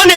1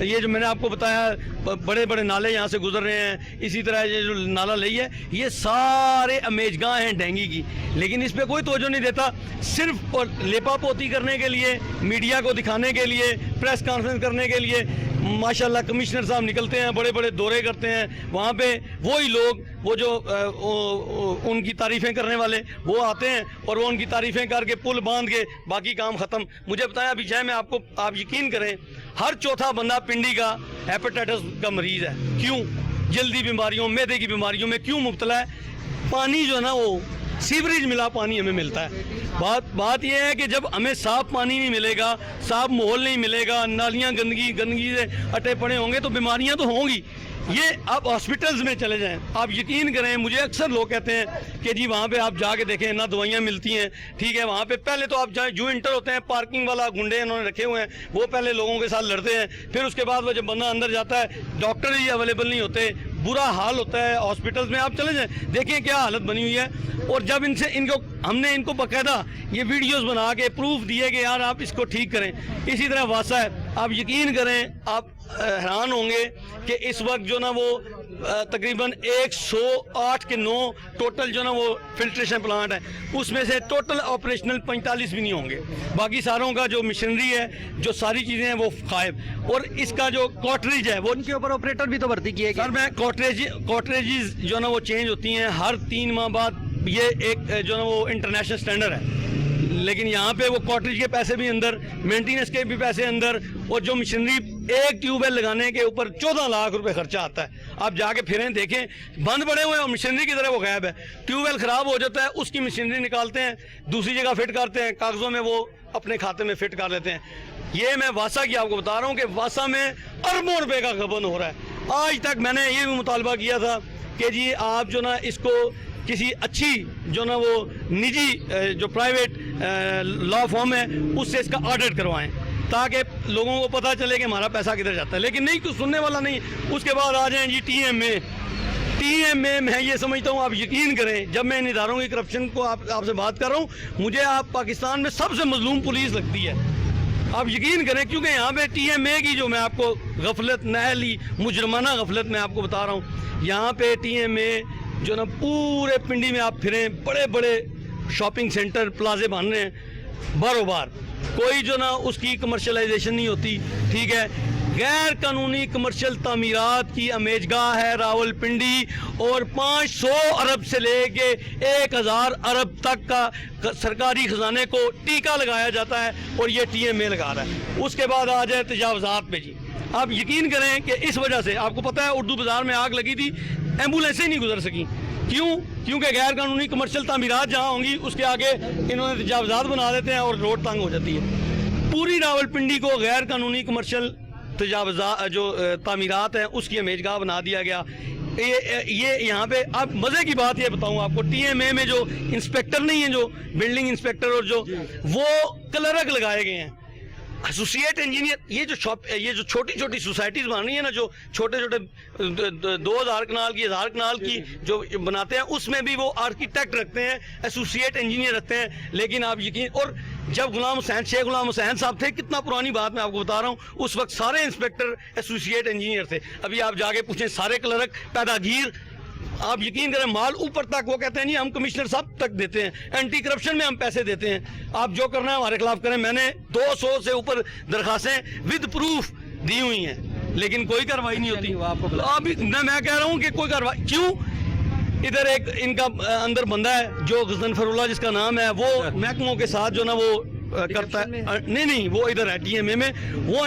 یہ جو میں نے آپ کو بتایا بڑے بڑے نالے یہاں سے گزر رہے ہیں، اسی طرح یہ جو نالا لئی ہے، یہ سارے امیجگاہ ہیں ڈینگی کی، لیکن اس پہ کوئی توجہ نہیں دیتا، صرف لیپا پوتی کرنے کے لیے، میڈیا کو دکھانے کے لیے، پریس کانفرنس کرنے کے لیے ماشاءاللہ کمشنر صاحب نکلتے ہیں، بڑے بڑے دورے کرتے ہیں، وہاں پہ وہی لوگ وہ جو ان کی تعریفیں کرنے والے وہ آتے ہیں اور وہ ان کی تعریفیں کر کے پل باندھ کے باقی کام ختم۔ مجھے بتایا ابھی چاہے میں آپ یقین کریں ہر چوتھا بندہ پنڈی کا ہیپیٹائٹس کا مریض ہے۔ کیوں؟ جلدی بیماریوں، معدے کی بیماریوں میں کیوں مبتلا ہے؟ پانی جو ہے نا وہ سیوریج ملا پانی ہمیں ملتا ہے۔ بات یہ ہے کہ جب ہمیں صاف پانی نہیں ملے گا، صاف ماحول نہیں ملے گا، نالیاں گندگی سے اٹے پڑے ہوں گے تو بیماریاں تو ہوں گی۔ یہ آپ ہاسپٹلز میں چلے جائیں، آپ یقین کریں، مجھے اکثر لوگ کہتے ہیں کہ جی وہاں پہ آپ جا کے دیکھیں نہ دوائیاں ملتی ہیں، ٹھیک ہے وہاں پہ پہلے تو آپ جائیں جو انٹر ہوتے ہیں پارکنگ والا گنڈے انہوں نے رکھے ہوئے ہیں، وہ پہلے لوگوں کے ساتھ لڑتے ہیں، پھر اس کے بعد وہ جب بندہ اندر جاتا ہے ڈاکٹر ہی اویلیبل نہیں ہوتے، برا حال ہوتا ہے ہاسپٹلز میں۔ آپ چلے جائیں دیکھیں کیا حالت بنی ہوئی ہے۔ اور جب ہم نے ان کو باقاعدہ یہ ویڈیوز بنا کے پروف دیے کہ یار آپ اس کو ٹھیک کریں۔ اسی طرح واسا ہے، آپ یقین کریں آپ حیران ہوں گے کہ اس وقت جو نا وہ تقریباً 108 کے 9 ٹوٹل جو نا وہ فلٹریشن پلانٹ ہے، اس میں سے ٹوٹل آپریشنل 45 بھی نہیں ہوں گے، باقی ساروں کا جو مشینری ہے جو ساری چیزیں ہیں وہ غائب۔ اور اس کا جو کوٹریج ہے وہ ان کے اوپر آپریٹر بھی تو بھرتی کیے گئے۔ سر میں کوٹریجز جو نا وہ چینج ہوتی ہیں ہر 3 ماہ بعد، یہ ایک جو نا وہ انٹرنیشنل سٹینڈرڈ ہے، لیکن یہاں پہ وہ کوٹریج کے پیسے بھی اندر، مینٹیننس کے بھی پیسے اندر، اور جو مشینری ایک ٹیوب ویل لگانے کے اوپر 14 لاکھ روپے خرچہ آتا ہے۔ آپ جا کے پھریں دیکھیں بند پڑے ہوئے ہیں اور مشینری کی طرح وہ غائب ہے۔ ٹیوب ویل خراب ہو جاتا ہے، اس کی مشینری نکالتے ہیں، دوسری جگہ فٹ کرتے ہیں، کاغذوں میں وہ اپنے کھاتے میں فٹ کر لیتے ہیں۔ یہ میں واسا کی آپ کو بتا رہا ہوں کہ واسا میں اربوں روپے کا غبن ہو رہا ہے۔ آج تک میں نے یہ بھی مطالبہ کیا تھا کہ جی آپ جو نا اس کو کسی اچھی جو نا وہ نجی جو پرائیویٹ لا فارم ہے اس سے اس کا آڈٹ کروائیں تاکہ لوگوں کو پتہ چلے کہ ہمارا پیسہ کدھر جاتا ہے، لیکن نہیں کچھ سننے والا نہیں۔ اس کے بعد آ جائیں جی ٹی ایم اے، میں یہ سمجھتا ہوں آپ یقین کریں جب میں ان اداروں کی کرپشن کو آپ سے بات کر رہا ہوں، مجھے آپ پاکستان میں سب سے مظلوم پولیس لگتی ہے۔ آپ یقین کریں کیونکہ یہاں پہ ٹی ایم اے کی جو میں آپ کو غفلت، نہلی مجرمانہ غفلت میں آپ کو بتا رہا ہوں، یہاں پہ ٹی ایم اے جو نا پورے پنڈی میں آپ پھریں، بڑے بڑے شاپنگ سینٹر پلازے بن رہے ہیں بارو بار، کوئی جو نا اس کی کمرشلائزیشن نہیں ہوتی، ٹھیک ہے۔ غیر قانونی کمرشل تعمیرات کی امیجگاہ ہے راول پنڈی، اور 500 ارب سے لے کے 1000 ارب تک کا سرکاری خزانے کو ٹیکہ لگایا جاتا ہے اور یہ ٹی ایم اے لگا رہا ہے۔ اس کے بعد آ جائے تجاوزات پہ، جی آپ یقین کریں کہ اس وجہ سے آپ کو پتہ ہے اردو بازار میں آگ لگی تھی، ایمبولینسیں نہیں گزر سکیں۔ کیونکہ غیر قانونی کمرشل تعمیرات جہاں ہوں گی اس کے آگے انہوں نے تجاوزات بنا دیتے ہیں اور روڈ تنگ ہو جاتی ہے۔ پوری راول پنڈی کو غیر قانونی کمرشل تجاوزات جو تعمیرات ہیں اس کی امیجگاہ بنا دیا گیا۔ یہ یہاں پہ آپ مزے کی بات یہ بتاؤں آپ کو، ٹی ایم اے میں جو انسپیکٹر نہیں ہیں، جو بلڈنگ انسپیکٹر اور جو وہ کلرک لگائے گئے ہیں، ایسوسیٹ انجینئر۔ یہ جو چھوٹی چھوٹی سوسائٹیز بن رہی ہیں نا، جو چھوٹے چھوٹے 2000 کنال کی 1000 کنال کی جو بناتے ہیں، اس میں بھی وہ آرکیٹیکٹ رکھتے ہیں، ایسوسیٹ انجینئر رکھتے ہیں۔ لیکن آپ یقین، اور جب شیخ غلام حسین صاحب تھے، کتنا پرانی بات میں آپ کو بتا رہا ہوں، اس وقت سارے انسپیکٹر ایسوسیٹ انجینئر تھے۔ ابھی آپ جا کے پوچھیں سارے کلرک پیداگیر، آپ یقین کریں مال اوپر تک وہ کہتے ہیں نہیں ہم کمشنر صاحب تک دیتے ہیں، اینٹی کرپشن میں ہم پیسے دیتے ہیں، آپ جو کرنا ہے ہمارے خلاف کریں۔ میں نے 200 سے اوپر درخواستیں ود پروف دی ہوئی ہیں، لیکن کوئی کارروائی نہیں ہوتی۔ میں کہہ رہا ہوں کہ کوئی کارروائی کیوں؟ ادھر ایک ان کا اندر بندہ ہے جو غضنفر اللہ جس کا نام ہے، وہ محکموں کے ساتھ جو نا وہ کرتا ہے، نہیں وہ ادھر ہے ٹی ایم اے میں، وہ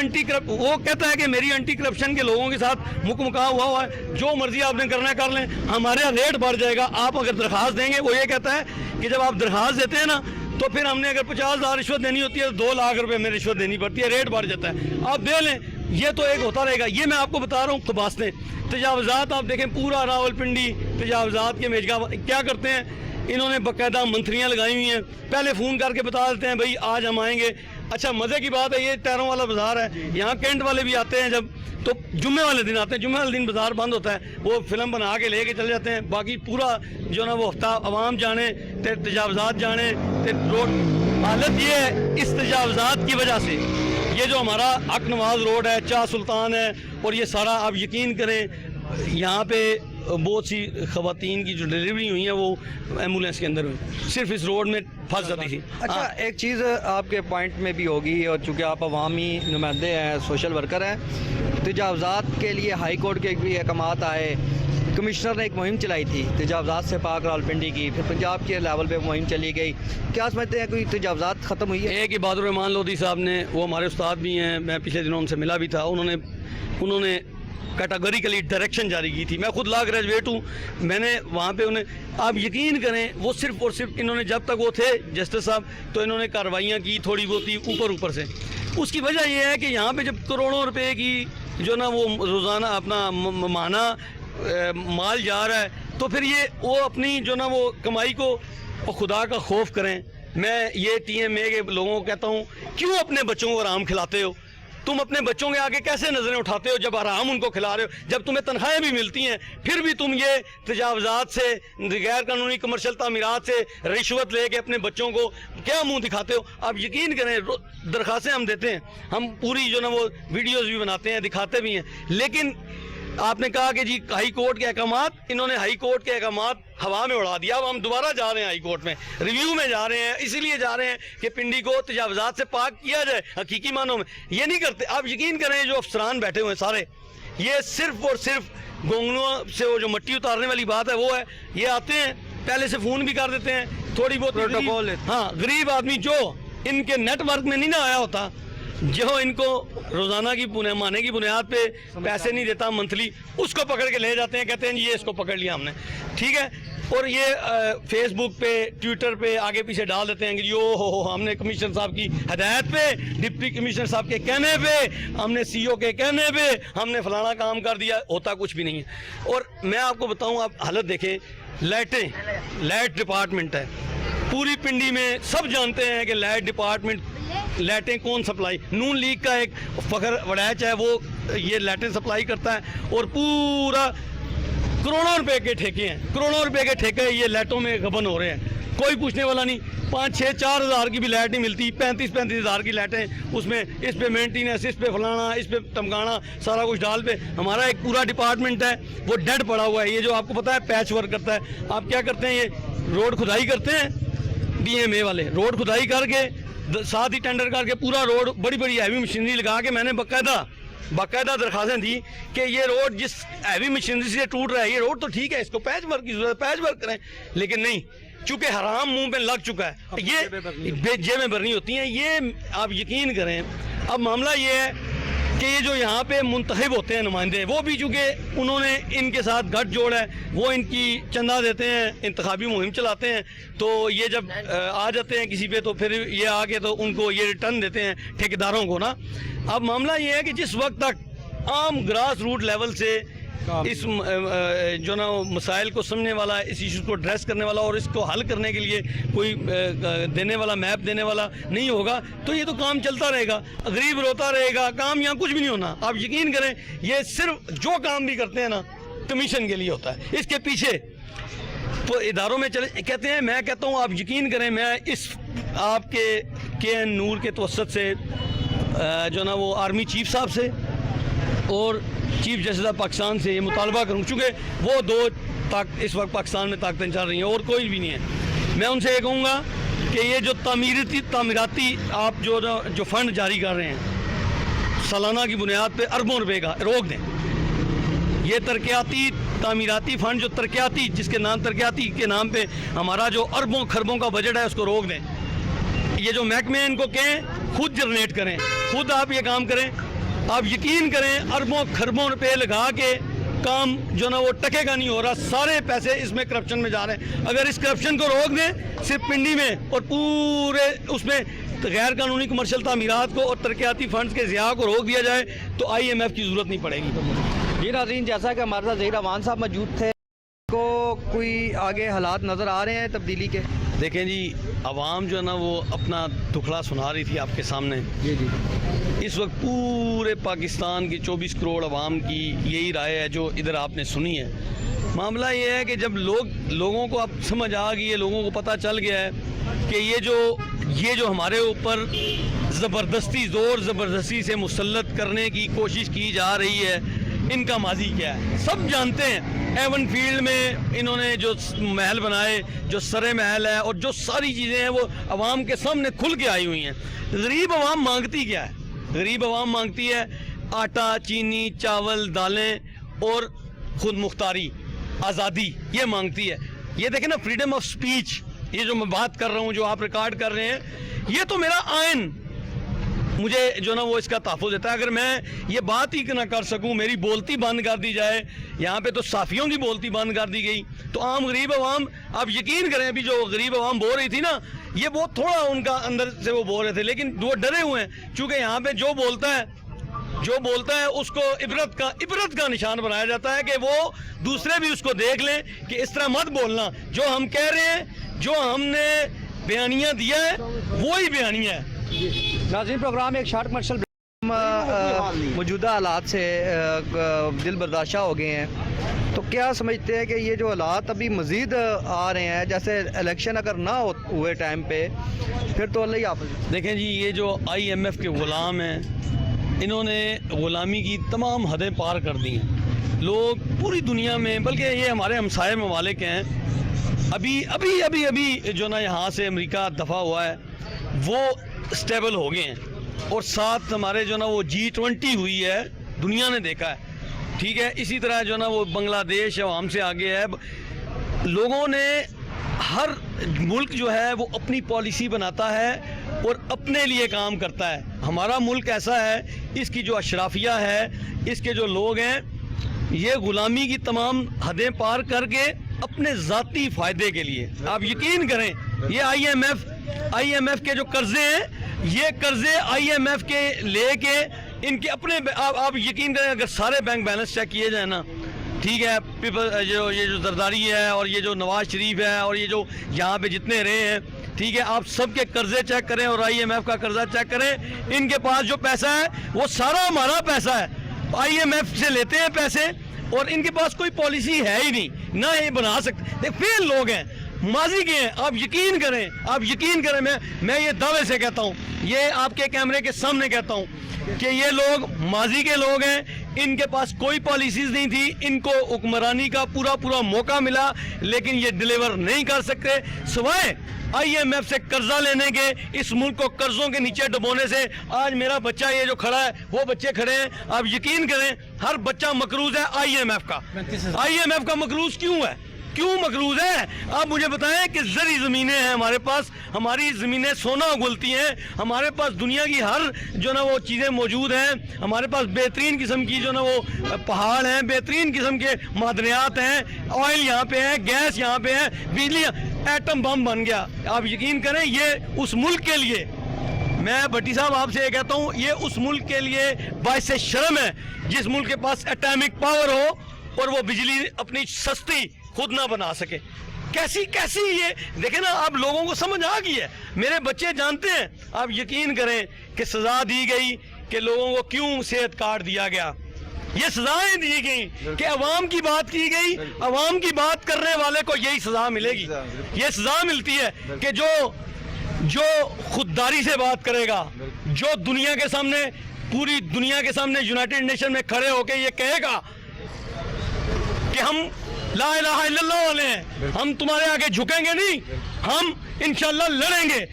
کہتا ہے کہ میری اینٹی کرپشن کے لوگوں کے ساتھ مکمکا ہوا ہے، جو مرضی آپ نے کرنا ہے کر لیں، ہمارا ریٹ بڑھ جائے گا آپ اگر درخواست دیں گے۔ وہ یہ کہتا ہے کہ جب آپ درخواست دیتے ہیں نا تو پھر ہم نے اگر 50,000 رشوت دینی ہوتی ہے تو 2 لاکھ روپے میں رشوت دینی پڑتی ہے، ریٹ بڑھ جاتا ہے، آپ دے لیں۔ یہ تو ایک ہوتا رہے گا۔ یہ میں آپ کو بتا رہا ہوں خباستیں، تجاوزات آپ دیکھیں پورا راول پنڈی تجاوزات کے میجگاہ کیا کرتے ہیں، انہوں نے باقاعدہ منتریاں لگائی ہوئی ہیں، پہلے فون کر کے بتا دیتے ہیں بھائی آج ہم آئیں گے۔ اچھا مزے کی بات ہے، یہ ٹیروں والا بازار ہے، یہاں کینٹ والے بھی آتے ہیں جب تو جمعے والے دن آتے ہیں، جمعے والے دن بازار بند ہوتا ہے، وہ فلم بنا کے لے کے چلے جاتے ہیں، باقی پورا جو نا وہ ہفتہ عوام جانے تجاوزات جانے روڈ۔ حالت یہ ہے اس تجاوزات کی وجہ سے یہ جو ہمارا حق نواز روڈ ہے، چاہ سلطان ہے، اور یہ سارا آپ یقین کریں یہاں پہ بہت سی خواتین کی جو ڈلیوری ہوئی ہیں وہ ایمبولینس کے اندر ہوئی، صرف اس روڈ میں پھنس جاتی تھی۔ اچھا ایک چیز آپ کے پوائنٹ میں بھی ہوگی، اور چونکہ آپ عوامی نمائندے ہیں، سوشل ورکر ہیں، تجاوزات کے لیے ہائی کورٹ کے بھی احکامات آئے، کمشنر نے ایک مہم چلائی تھی تجاوزات سے پاک راولپنڈی کی، پھر پنجاب کے لیول پہ مہم چلی گئی، کیا سمجھتے ہیں کوئی تجاوزات ختم ہوئی ہے؟ ایک عباد الرحمان لودھی صاحب نے، وہ ہمارے استاد بھی ہیں، میں پچھلے دنوں ان سے ملا بھی تھا، انہوں نے کیٹاگوریکلی ڈائریکشن جاری کی تھی۔ میں خود لا گریجویٹ ہوں، میں نے وہاں پہ انہیں، آپ یقین کریں وہ صرف اور صرف انہوں نے، جب تک وہ تھے جسٹس صاحب تو انہوں نے کارروائیاں کی تھوڑی بہت ہی اوپر سے۔ اس کی وجہ یہ ہے کہ یہاں پہ جب کروڑوں روپے کی جو نا وہ روزانہ اپنا ماہانہ مال جا رہا ہے، تو پھر یہ وہ اپنی جو نا وہ کمائی کو خدا کا خوف کریں۔ میں یہ ٹی ایم اے کے لوگوں کو کہتا ہوں، کیوں اپنے بچوں کو آرام کھلاتے ہو؟ تم اپنے بچوں کے آگے کیسے نظریں اٹھاتے ہو جب آرام ان کو کھلا رہے ہو؟ جب تمہیں تنخواہیں بھی ملتی ہیں پھر بھی تم یہ تجاوزات سے، غیر قانونی کمرشل تعمیرات سے رشوت لے کے اپنے بچوں کو کیا منہ دکھاتے ہو؟ آپ یقین کریں درخواستیں ہم دیتے ہیں، ہم پوری جو نا وہ ویڈیوز بھی بناتے ہیں، دکھاتے بھی ہیں، لیکن آپ نے کہا کہ جی ہائی کورٹ کے احکامات، انہوں نے ہائی کورٹ کے احکامات ہوا میں اڑا دیا۔ اب ہم دوبارہ جا رہے ہیں ہائی کورٹ میں، ریویو میں جا رہے ہیں، اسی لیے جا رہے ہیں کہ پنڈی کو تجاوزات سے پاک کیا جائے حقیقی معنوں میں۔ یہ نہیں کرتے، آپ یقین کریں جو افسران بیٹھے ہوئے ہیں سارے، یہ صرف اور صرف گونگلوں سے وہ جو مٹی اتارنے والی بات ہے وہ ہے، یہ آتے ہیں پہلے سے فون بھی کر دیتے ہیں، تھوڑی بہت پروٹوکول، ہاں غریب آدمی جو ان کے نیٹ ورک میں نہیں نہ آیا ہوتا، جو ان کو روزانہ کی ماہانے کی بنیاد پہ پیسے نہیں دیتا منتھلی، اس کو پکڑ کے لے جاتے ہیں، کہتے ہیں جی یہ اس کو پکڑ لیا ہم نے، ٹھیک ہے، اور یہ فیس بک پہ ٹویٹر پہ آگے پیچھے ڈال دیتے ہیں کہ جو ہم نے کمشنر صاحب کی ہدایت پہ، ڈپٹی کمشنر صاحب کے کہنے پہ، ہم نے سی او کے کہنے پہ ہم نے فلانا کام کر دیا، ہوتا کچھ بھی نہیں ہے۔ اور میں آپ کو بتاؤں، آپ حالت دیکھیں، لائٹ ڈپارٹمنٹ ہے پوری پنڈی میں، سب جانتے ہیں کہ لائٹ ڈپارٹمنٹ لائٹیں کون سپلائی، نون لیگ کا ایک فخر وڑیچ ہے، وہ یہ لائٹیں سپلائی کرتا ہے، اور پورا کروڑوں روپے کے ٹھیکے ہیں، کروڑوں روپے کے ٹھیکے یہ لائٹوں میں غبن ہو رہے ہیں، کوئی پوچھنے والا نہیں۔ 5-6-4 ہزار کی بھی لائٹ نہیں ملتی، 35 ہزار کی لائٹیں، اس میں اس پہ مینٹیننس، اس پہ فلانا، اس پہ ٹمکانا، سارا کچھ ڈال پہ۔ ہمارا ایک پورا ڈپارٹمنٹ ہے وہ ڈیڈ پڑا ہوا ہے، یہ جو آپ کو پتا ہے پیچ ورک کرتا ہے۔ آپ کیا کرتے ہیں، یہ روڈ کھدائی کرتے ہیں، ڈی ایم اے والے روڈ کھدائی کر کے ساتھ ہی ٹینڈر کر کے پورا روڈ بڑی بڑی ہیوی مشینری لگا کے، میں نے باقاعدہ درخواستیں دی کہ یہ روڈ جس ہیوی مشینری سے ٹوٹ رہا ہے، یہ روڈ تو ٹھیک ہے، اس کو پیچ ورک کی ضرورت ہے، پیچ ورک کریں، لیکن نہیں، چونکہ حرام منہ پہ لگ چکا ہے، یہ جیبیں بھرنی ہوتی ہیں۔ یہ آپ یقین کریں، اب معاملہ یہ ہے کہ یہ جو یہاں پہ منتخب ہوتے ہیں نمائندے، وہ بھی چونکہ انہوں نے ان کے ساتھ گٹھ جوڑ ہے، وہ ان کی چندہ دیتے ہیں، انتخابی مہم چلاتے ہیں، تو یہ جب آ جاتے ہیں کسی پہ تو پھر یہ آ کے تو ان کو یہ ریٹرن دیتے ہیں ٹھیکیداروں کو نا۔ اب معاملہ یہ ہے کہ جس وقت تک عام گراس روٹ لیول سے اس جو نا مسائل کو سمجھنے والا، اس ایشوز کو ایڈریس کرنے والا اور اس کو حل کرنے کے لیے کوئی دینے والا، میپ دینے والا نہیں ہوگا، تو یہ تو کام چلتا رہے گا، غریب روتا رہے گا، کام یہاں کچھ بھی نہیں ہونا۔ آپ یقین کریں، یہ صرف جو کام بھی کرتے ہیں نا کمیشن کے لیے ہوتا ہے، اس کے پیچھے تو اداروں میں چلے کہتے ہیں۔ میں کہتا ہوں، آپ یقین کریں، میں اس آپ کے این نور کے توسط سے جو نا وہ آرمی چیف صاحب سے اور چیف جسٹس آف پاکستان سے یہ مطالبہ کروں، چونکہ وہ دو اس وقت پاکستان میں طاقتیں چل رہی ہیں اور کوئی بھی نہیں ہے، میں ان سے یہ کہوں گا کہ یہ جو تعمیراتی آپ جو فنڈ جاری کر رہے ہیں سالانہ کی بنیاد پہ اربوں روپے کا، روک دیں۔ یہ ترقیاتی تعمیراتی فنڈ جو ترقیاتی، جس کے نام ترقیاتی کے نام پہ ہمارا جو اربوں خربوں کا بجٹ ہے، اس کو روک دیں۔ یہ جو محکمے ہیں ان کو کہیں خود جنریٹ کریں، خود آپ یہ کام کریں۔ آپ یقین کریں، اربوں خربوں روپے لگا کے کام جو نا وہ ٹکے کا نہیں ہو رہا، سارے پیسے اس میں کرپشن میں جا رہے ہیں۔ اگر اس کرپشن کو روک دیں صرف پنڈی میں اور پورے اس میں غیر قانونی کمرشل تعمیرات کو اور ترقیاتی فنڈز کے ضیاع کو روک دیا جائے تو آئی ایم ایف کی ضرورت نہیں پڑے گی۔ جی ناظرین، جیسا کہ ہمارے ساتھ ظہیر امان صاحب موجود تھے، کو کوئی آگے حالات نظر آ رہے ہیں تبدیلی کے؟ دیکھیں جی، عوام جو ہے نا وہ اپنا دکھڑا سنا رہی تھی آپ کے سامنے۔ جی جی، اس وقت پورے پاکستان کی 24 کروڑ عوام کی یہی رائے ہے جو ادھر آپ نے سنی ہے۔ معاملہ یہ ہے کہ جب لوگوں کو اب سمجھ آ گئی ہے، لوگوں کو پتہ چل گیا ہے کہ یہ جو ہمارے اوپر زبردستی زور زبردستی سے مسلط کرنے کی کوشش کی جا رہی ہے، ان کا ماضی کیا ہے سب جانتے ہیں۔ ایون فیلڈ میں انہوں نے جو محل بنائے، جو سرے محل ہے اور جو ساری چیزیں ہیں وہ عوام کے سامنے کھل کے آئی ہوئی ہیں۔ غریب عوام مانگتی کیا ہے؟ غریب عوام مانگتی ہے آٹا، چینی، چاول، دالیں اور خود مختاری، آزادی، یہ مانگتی ہے۔ یہ دیکھیں نا فریڈم آف سپیچ، یہ جو میں بات کر رہا ہوں، جو آپ ریکارڈ کر رہے ہیں، یہ تو میرا آئین مجھے جو نا وہ اس کا تحفظ دیتا ہے۔ اگر میں یہ بات ہی نہ کر سکوں، میری بولتی بند کر دی جائے، یہاں پہ تو صحافیوں کی بولتی بند کر دی گئی، تو عام غریب عوام، آپ یقین کریں ابھی جو غریب عوام بول رہی تھی نا، یہ بہت تھوڑا ان کا اندر سے وہ بول رہے تھے، لیکن وہ ڈرے ہوئے ہیں چونکہ یہاں پہ جو بولتا ہے اس کو عبرت کا نشان بنایا جاتا ہے کہ وہ دوسرے بھی اس کو دیکھ لیں کہ اس طرح مت بولنا، جو ہم کہہ رہے ہیں، جو ہم نے بیانیہ دیا ہے وہی بیانیہ ہے۔ ناظرین، پروگرام ایک شارٹ کمرشل موجودہ حالات سے دل برداشتہ ہو گئے ہیں، تو کیا سمجھتے ہیں کہ یہ جو حالات ابھی مزید آ رہے ہیں، جیسے الیکشن اگر نہ ہوئے ٹائم پہ، پھر تو اللہ ہی حافظ۔ دیکھیں جی، یہ جو IMF کے غلام ہیں، انہوں نے غلامی کی تمام حدیں پار کر دی ہیں۔ لوگ پوری دنیا میں، بلکہ یہ ہمارے ہمسائے ممالک ہیں، ابھی جو نا یہاں سے امریکہ دفع ہوا ہے، وہ اسٹیبل ہو گئے ہیں، اور ساتھ ہمارے جو نا وہ G20 ہوئی ہے، دنیا نے دیکھا ہے، ٹھیک ہے۔ اسی طرح جو نا وہ بنگلہ دیش ہے، وہ ہم سے آگے ہے۔ لوگوں نے، ہر ملک جو ہے وہ اپنی پالیسی بناتا ہے اور اپنے لیے کام کرتا ہے۔ ہمارا ملک ایسا ہے، اس کی جو اشرافیہ ہے، اس کے جو لوگ ہیں، یہ غلامی کی تمام حدیں پار کر کے اپنے ذاتی فائدے کے لیے، آپ یقین کریں، یہ IMF کے جو قرضے ہیں، یہ قرضے IMF کے لے کے ان کے اپنے، آپ یقین کریں اگر سارے بینک بیلنس چیک کیے جائیں نا، ٹھیک ہے، یہ جو زرداری ہے اور یہ جو نواز شریف ہے اور یہ جو یہاں پہ جتنے رہے ہیں، ٹھیک ہے، آپ سب کے قرضے چیک کریں اور IMF کا قرضہ چیک کریں، ان کے پاس جو پیسہ ہے وہ سارا ہمارا پیسہ ہے، IMF سے لیتے ہیں پیسے، اور ان کے پاس کوئی پالیسی ہے ہی نہیں، نہ یہ بنا سکتے، فیل لوگ ہیں، ماضی کے ہیں، آپ یقین کریں، میں یہ دعوے سے کہتا ہوں، یہ آپ کے کیمرے کے سامنے کہتا ہوں کہ یہ لوگ ماضی کے لوگ ہیں، ان کے پاس کوئی پالیسیز نہیں تھی، ان کو حکمرانی کا پورا موقع ملا، لیکن یہ ڈیلیور نہیں کر سکتے، سوائے IMF سے قرضہ لینے کے، اس ملک کو قرضوں کے نیچے ڈبونے سے۔ آج میرا بچہ یہ جو کھڑا ہے، وہ بچے کھڑے ہیں، آپ یقین کریں ہر بچہ مقروض ہے IMF کا۔ IMF کا مقروض کیوں مقروض ہے؟ آپ مجھے بتائیں کہ زرعی زمینیں ہیں ہمارے پاس، ہماری زمینیں سونا اگلتی ہیں، ہمارے پاس دنیا کی ہر جو نا وہ چیزیں موجود ہیں، ہمارے پاس بہترین قسم کی جو نا وہ پہاڑ ہیں، بہترین قسم کے معدنیات ہیں، آئل یہاں پہ ہے، گیس یہاں پہ ہے، بجلی، ایٹم بم بن گیا۔ آپ یقین کریں یہ اس ملک کے لیے، میں بھٹی صاحب آپ سے یہ کہتا ہوں، یہ اس ملک کے لیے باعث شرم ہے جس ملک کے پاس ایٹامک پاور ہو اور وہ بجلی اپنی سستی خود نہ بنا سکے۔ کیسی یہ دیکھیں نا، آپ لوگوں کو سمجھ آ گئی ہے، میرے بچے جانتے ہیں۔ آپ یقین کریں کہ سزا دی گئی کہ لوگوں کو کیوں صحت کارڈ دیا گیا، یہ سزائیں دی گئیں کہ عوام کی بات کی گئی، عوام کی بات کرنے والے کو یہی سزا ملے گی۔ یہ سزا ملتی ہے کہ جو خودداری سے بات کرے گا، جو دنیا کے سامنے، پوری دنیا کے سامنے یونائٹڈ نیشن میں کھڑے ہو کے یہ کہے گا کہ ہم لا الہ الا اللہ والے ہیں، ہم تمہارے آگے جھکیں گے نہیں، ہم انشاءاللہ لڑیں گے۔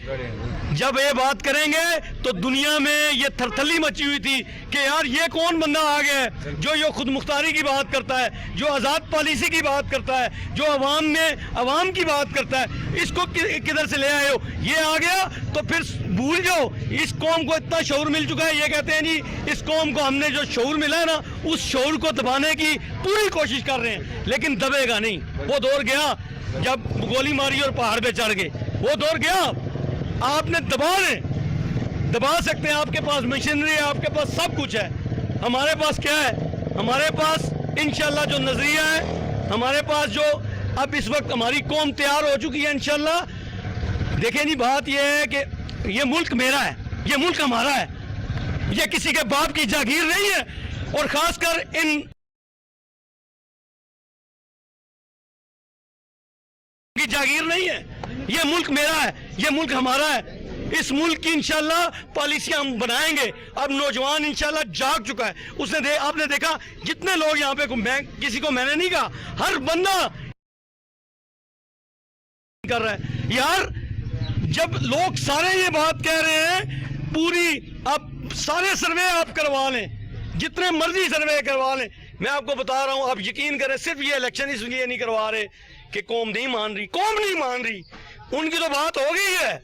جب یہ بات کریں گے تو دنیا میں یہ تھرتھلی مچی ہوئی تھی کہ یار یہ کون بندہ آ گیا ہے جو یہ خود مختاری کی بات کرتا ہے، جو آزاد پالیسی کی بات کرتا ہے، جو عوام کی بات کرتا ہے، اس کو کدھر سے لے آئے ہو؟ یہ آ گیا تو پھر بھول جاؤ، اس قوم کو اتنا شعور مل چکا ہے، یہ کہتے ہیں جی اس قوم کو ہم نے جو شعور ملا ہے نا، اس شعور کو دبانے کی پوری کوشش کر رہے ہیں، لیکن دبے گا نہیں۔ وہ دور گیا جب گولی ماری اور پہاڑ پہ چڑھ گئے، وہ دور گیا۔ آپ نے دبا سکتے ہیں، آپ کے پاس مشینری ہے، آپ کے پاس سب کچھ ہے۔ ہمارے پاس کیا ہے؟ ہمارے پاس انشاءاللہ جو نظریہ ہے، ہمارے پاس جو اب اس وقت ہماری قوم تیار ہو چکی ہے انشاءاللہ۔ دیکھیں جی، بات یہ ہے کہ یہ ملک میرا ہے، یہ ملک ہمارا ہے، یہ کسی کے باپ کی جاگیر نہیں ہے، اور خاص کر ان کی جاگیر نہیں ہے، یہ ملک میرا ہے، یہ ملک ہمارا ہے۔ اس ملک کی انشاءاللہ پالیسیاں ہم بنائیں گے. اب نوجوان انشاءاللہ جاگ چکا ہے. آپ نے دیکھا جتنے لوگ یہاں پہ, کسی کو میں نے نہیں کہا, ہر بندہ کر رہا ہے. یار جب لوگ سارے یہ بات کہہ رہے ہیں پوری, اب سارے سروے آپ کروا لیں, جتنے مرضی سروے کروا لیں, میں آپ کو بتا رہا ہوں, آپ یقین کریں, صرف یہ الیکشن اس لیے نہیں کروا رہے کہ قوم نہیں مان رہی. قوم نہیں مان رہی, ان کی تو بات ہو گئی ہے,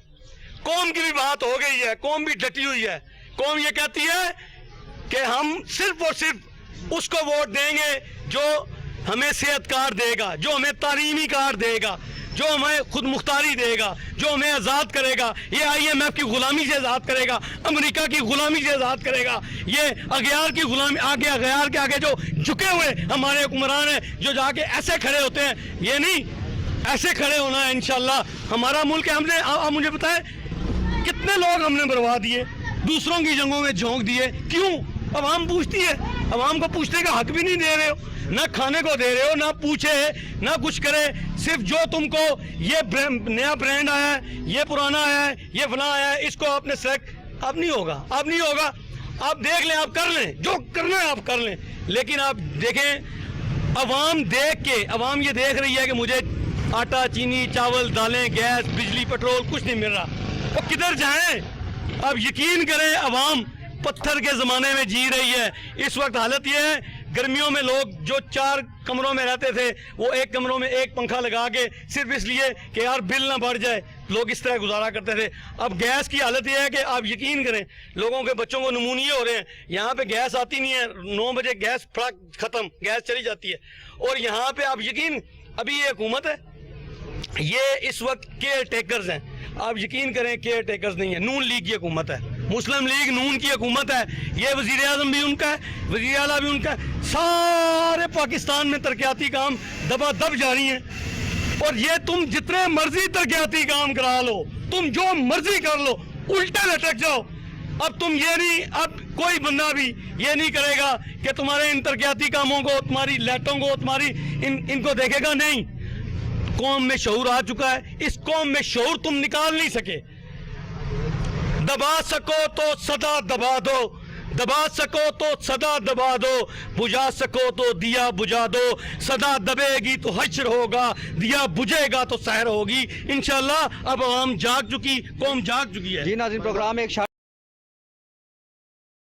قوم کی بھی بات ہو گئی ہے, قوم بھی ڈٹی ہوئی ہے. قوم یہ کہتی ہے کہ ہم صرف اور صرف اس کو ووٹ دیں گے جو ہمیں صحت کارڈ دے گا, جو ہمیں تعلیمی کارڈ دے گا, جو ہمیں خود مختاری دے گا, جو ہمیں آزاد کرے گا, یہ IMF کی غلامی سے آزاد کرے گا, امریکہ کی غلامی سے آزاد کرے گا, یہ اغیار کی غلامی, آگے اغیار کے آگے جو جھکے ہوئے ہمارے حکمران ہیں جو جا کے ایسے کھڑے ہوتے ہیں, یہ نہیں ایسے کھڑے ہونا ہے انشاءاللہ. ہمارا ملک ہے, ہم نے, آپ مجھے بتائیں کتنے لوگ ہم نے برباد دیے, دوسروں کی جنگوں میں جھونک دیے, کیوں؟ عوام پوچھتی ہے, عوام کو پوچھنے کا حق بھی نہیں دے رہے ہو, نہ کھانے کو دے رہے ہو, نہ پوچھے, نہ کچھ کرے, صرف جو تم کو یہ نیا برانڈ آیا ہے, یہ پرانا آیا ہے, یہ فلاں آیا ہے, اس کو آپ نے سلیکٹ, اب نہیں ہوگا, اب نہیں ہوگا. آپ دیکھ لیں, آپ کر لیں, جو کرنا ہے آپ کر لیں, لیکن آپ دیکھیں عوام دیکھ کے, عوام یہ دیکھ رہی ہے کہ مجھے آٹا, چینی, چاول, دالیں, گیس, بجلی, پیٹرول کچھ نہیں مل رہا, وہ کدھر جائیں؟ اب یقین کریں عوام پتھر کے زمانے میں جی رہی ہے. اس وقت حالت یہ ہے, گرمیوں میں لوگ جو 4 کمروں میں رہتے تھے وہ 1 کمروں میں 1 پنکھا لگا کے صرف اس لیے کہ یار بل نہ بڑھ جائے, لوگ اس طرح گزارا کرتے تھے. اب گیس کی حالت یہ ہے کہ آپ یقین کریں لوگوں کے بچوں کو نمونیے ہو رہے ہیں. یہاں پہ گیس آتی نہیں ہے, 9 بجے گیس ختم, گیس چلی جاتی ہے. اور یہاں پہ آپ یقین, ابھی یہ حکومت ہے, یہ اس وقت کیئر ٹیکرز ہیں, آپ یقین کریں کیئر ٹیکرز نہیں ہے, نون لیگ کی حکومت ہے, مسلم لیگ نون کی حکومت ہے. یہ وزیر اعظم بھی ان کا ہے, وزیر اعلیٰ بھی ان کا ہے, سارے پاکستان میں ترقیاتی کام دبا دب جاری ہیں. اور یہ تم جتنے مرضی ترقیاتی کام کرا لو, تم جو مرضی کر لو, الٹے لٹک جاؤ. اب تم یہ نہیں, اب کوئی بندہ بھی یہ نہیں کرے گا کہ تمہارے ان ترقیاتی کاموں کو, تمہاری لائٹوں کو, تمہاری ان کو دیکھے گا, نہیں. قوم میں شعور آ چکا ہے, اس قوم میں شعور تم نکال نہیں سکے. دبا سکو تو صدا دبا دو, دبا سکو تو صدا دبا دو, بجھا سکو تو دیا بجھا دو. صدا دبے گی تو حشر ہوگا, دیا بجھے گا تو سحر ہوگی. انشاءاللہ اب عوام جاگ چکی, قوم جاگ چکی ہے. جی ناظرین, پروگرام ایک